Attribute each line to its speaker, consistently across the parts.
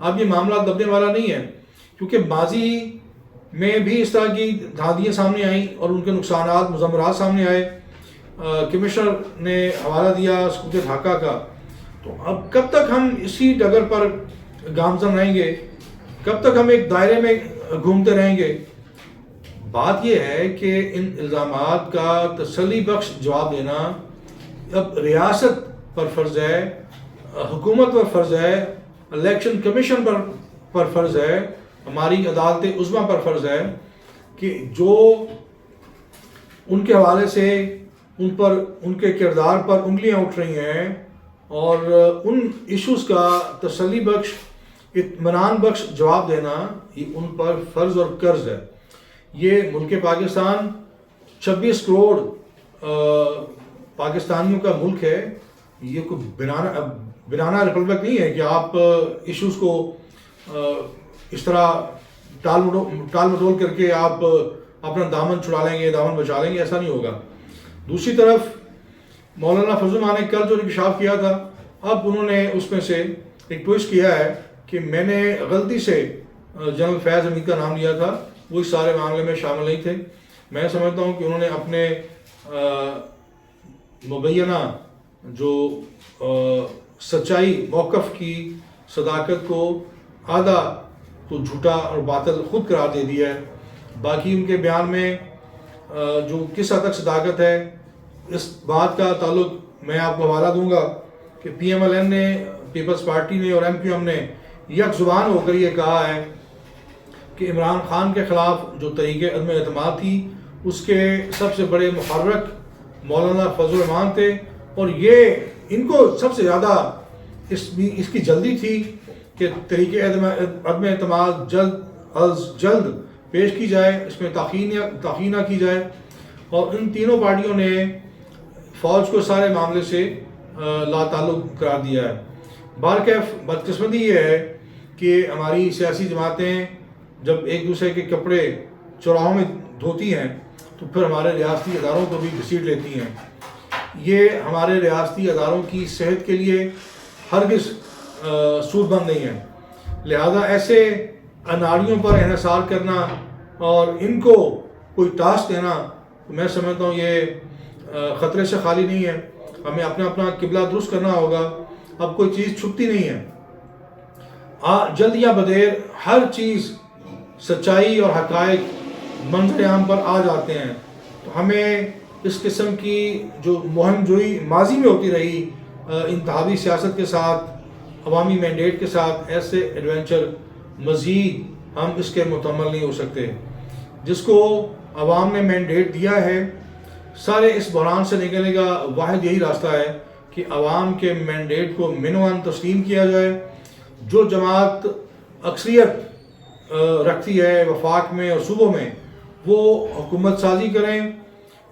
Speaker 1: اب یہ معاملہ دبنے والا نہیں ہے، کیونکہ ماضی میں بھی اس طرح کی دھاندلیاں سامنے آئیں اور ان کے نقصانات مضمرات سامنے آئے. کمشنر نے حوالہ دیا سکوت ڈھاکہ کا. تو اب کب تک ہم اسی ڈگر پر گامزن رہیں گے؟ کب تک ہم ایک دائرے میں گھومتے رہیں گے؟ بات یہ ہے کہ ان الزامات کا تسلی بخش جواب دینا اب ریاست پر فرض ہے، حکومت پر فرض ہے، الیکشن کمیشن پر فرض ہے، ہماری عدالت عظمیٰ پر فرض ہے کہ جو ان کے حوالے سے ان کے کردار پر انگلیاں اٹھ رہی ہیں اور ان ایشوز کا تسلی بخش اطمینان بخش جواب دینا یہ ان پر فرض اور قرض ہے. یہ ملک پاکستان 26 کروڑ پاکستانیوں کا ملک ہے. یہ کوئی بنانا ریپبلک نہیں ہے کہ آپ ایشوز کو اس طرح ٹال مٹول کر کے آپ اپنا دامن چھڑا لیں گے، دامن بچا لیں گے. ایسا نہیں ہوگا. دوسری طرف مولانا فضل الرحمان نے کل جو انکشاف کیا تھا، اب انہوں نے اس میں سے ایک ٹوئسٹ کیا ہے کہ میں نے غلطی سے جنرل فیض حمید کا نام لیا تھا، وہ اس سارے معاملے میں شامل نہیں تھے. میں سمجھتا ہوں کہ انہوں نے اپنے مبینہ جو سچائی موقف کی صداقت کو آدھا تو جھوٹا اور باطل خود قرار دے دیا ہے. باقی ان کے بیان میں جو کس حد تک صداقت ہے، اس بات کا تعلق میں آپ کو حوالہ دوں گا کہ پی ایم ایل این نے، پیپلز پارٹی نے اور ایم کیو ایم نے یک زبان ہو کر یہ کہا ہے کہ عمران خان کے خلاف جو طریقے عدم اعتماد تھی اس کے سب سے بڑے محرک مولانا فضل الرحمان تھے، اور یہ ان کو سب سے زیادہ اس کی جلدی تھی کہ طریقے عدم اعتماد جلد از جلد پیش کی جائے، اس میں تاخیر نہ کی جائے. اور ان تینوں پارٹیوں نے فوج کو سارے معاملے سے لا تعلق قرار دیا ہے. بہرکیف بدقسمتی یہ ہے کہ ہماری سیاسی جماعتیں جب ایک دوسرے کے کپڑے چوراہوں میں دھوتی ہیں تو پھر ہمارے ریاستی اداروں کو بھی گھسیٹ لیتی ہیں. یہ ہمارے ریاستی اداروں کی صحت کے لیے ہرگز سود مند نہیں ہے. لہذا ایسے اناڑیوں پر انحصار کرنا اور ان کو کوئی ٹاسک دینا، میں سمجھتا ہوں یہ خطرے سے خالی نہیں ہے. ہمیں اپنا قبلہ درست کرنا ہوگا. اب کوئی چیز چھپتی نہیں ہے. جلد یا بدیر ہر چیز سچائی اور حقائق منظر عام پر آ جاتے ہیں. تو ہمیں اس قسم کی جو مہم جوئی ماضی میں ہوتی رہی انتخابی سیاست کے ساتھ، عوامی مینڈیٹ کے ساتھ، ایسے ایڈونچر مزید ہم اس کے مکمل نہیں ہو سکتے. جس کو عوام نے مینڈیٹ دیا ہے، سارے اس بحران سے نکلنے کا واحد یہی راستہ ہے کہ عوام کے مینڈیٹ کو منوان تسلیم کیا جائے. جو جماعت اکثریت رکھتی ہے وفاق میں اور صوبوں میں، وہ حکومت سازی کریں.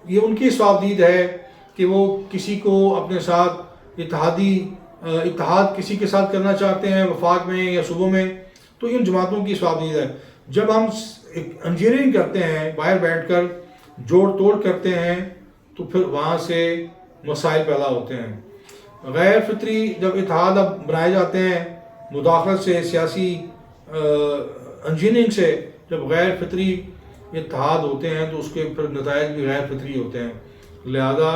Speaker 1: یہ ان کی صوابدید ہے کہ وہ کسی کو اپنے ساتھ اتحاد کسی کے ساتھ کرنا چاہتے ہیں وفاق میں یا صوبوں میں، تو ان جماعتوں کی صوابدید ہے. جب ہم انجینئرنگ کرتے ہیں باہر بیٹھ کر، جوڑ توڑ کرتے ہیں، تو پھر وہاں سے مسائل پیدا ہوتے ہیں. غیر فطری جب اتحاد اب بنائے جاتے ہیں مداخلت سے، سیاسی انجینئرنگ سے جب غیر فطری اتحاد ہوتے ہیں تو اس کے پھر نتائج بھی غیر فطری ہوتے ہیں. لہذا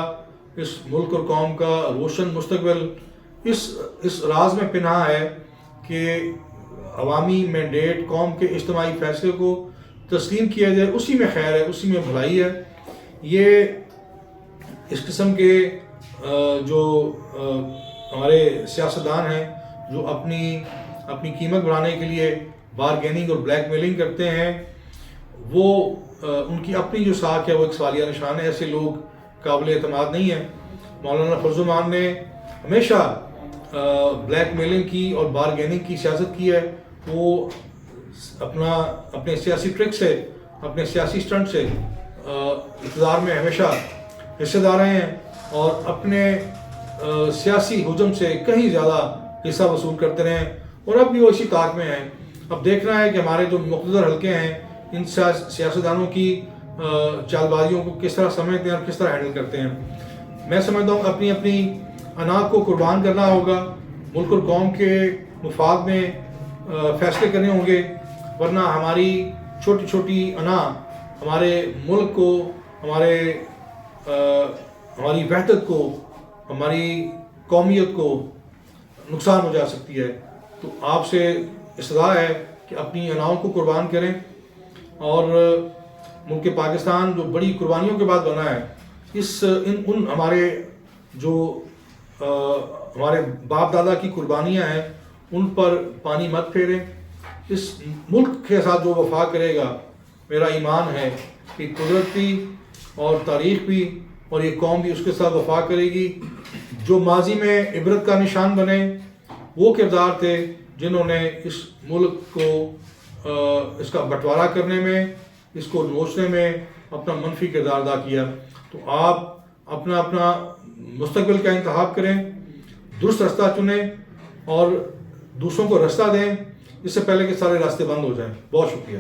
Speaker 1: اس ملک اور قوم کا روشن مستقبل اس راز میں پنہا ہے کہ عوامی مینڈیٹ، قوم کے اجتماعی فیصلے کو تسلیم کیا جائے. اسی میں خیر ہے، اسی میں بھلائی ہے. یہ اس قسم کے جو ہمارے سیاستدان ہیں جو اپنی قیمت بڑھانے کے لیے بارگیننگ اور بلیک میلنگ کرتے ہیں، وہ ان کی اپنی جو ساکھ ہے وہ ایک سوالیہ نشان ہے. ایسے لوگ قابل اعتماد نہیں ہیں. مولانا فضل الرحمان نے ہمیشہ بلیک میلنگ کی اور بارگیننگ کی سیاست کی ہے. وہ اپنے سیاسی ٹرک سے، اپنے سیاسی سٹنٹ سے اقتدار میں ہمیشہ حصہ دار رہے ہیں اور اپنے سیاسی حجم سے کہیں زیادہ حصہ وصول کرتے رہے ہیں، اور اب بھی وہ اسی طاق میں ہیں. اب دیکھنا ہے کہ ہمارے جو مقتدر حلقے ہیں ان سیاستدانوں کی چال بازیوں کو کس طرح سمجھتے ہیں اور کس طرح ہینڈل کرتے ہیں. میں سمجھتا ہوں اپنی انا کو قربان کرنا ہوگا. ملک اور قوم کے مفاد میں فیصلے کرنے ہوں گے، ورنہ ہماری چھوٹی چھوٹی انا ہمارے ملک کو، ہماری وحدت کو، ہماری قومیت کو نقصان ہو جا سکتی ہے۔ تو آپ سے استدعا ہے کہ اپنی اناؤں کو قربان کریں، اور ملک پاکستان جو بڑی قربانیوں کے بعد بنا ہے، ان ہمارے جو ہمارے باپ دادا کی قربانیاں ہیں ان پر پانی مت پھیریں۔ اس ملک کے ساتھ جو وفا کرے گا، میرا ایمان ہے کہ قدرت بھی اور تاریخ بھی اور یہ قوم بھی اس کے ساتھ وفا کرے گی۔ جو ماضی میں عبرت کا نشان بنے وہ کردار تھے جنہوں نے اس ملک کو اس کا بٹوارا کرنے میں، اس کو نوچنے میں اپنا منفی کردار ادا کیا۔ تو آپ اپنا اپنا مستقبل کا انتخاب کریں، درست راستہ چنیں اور دوسروں کو راستہ دیں، اس سے پہلے کہ سارے راستے بند ہو جائیں۔ بہت شکریہ۔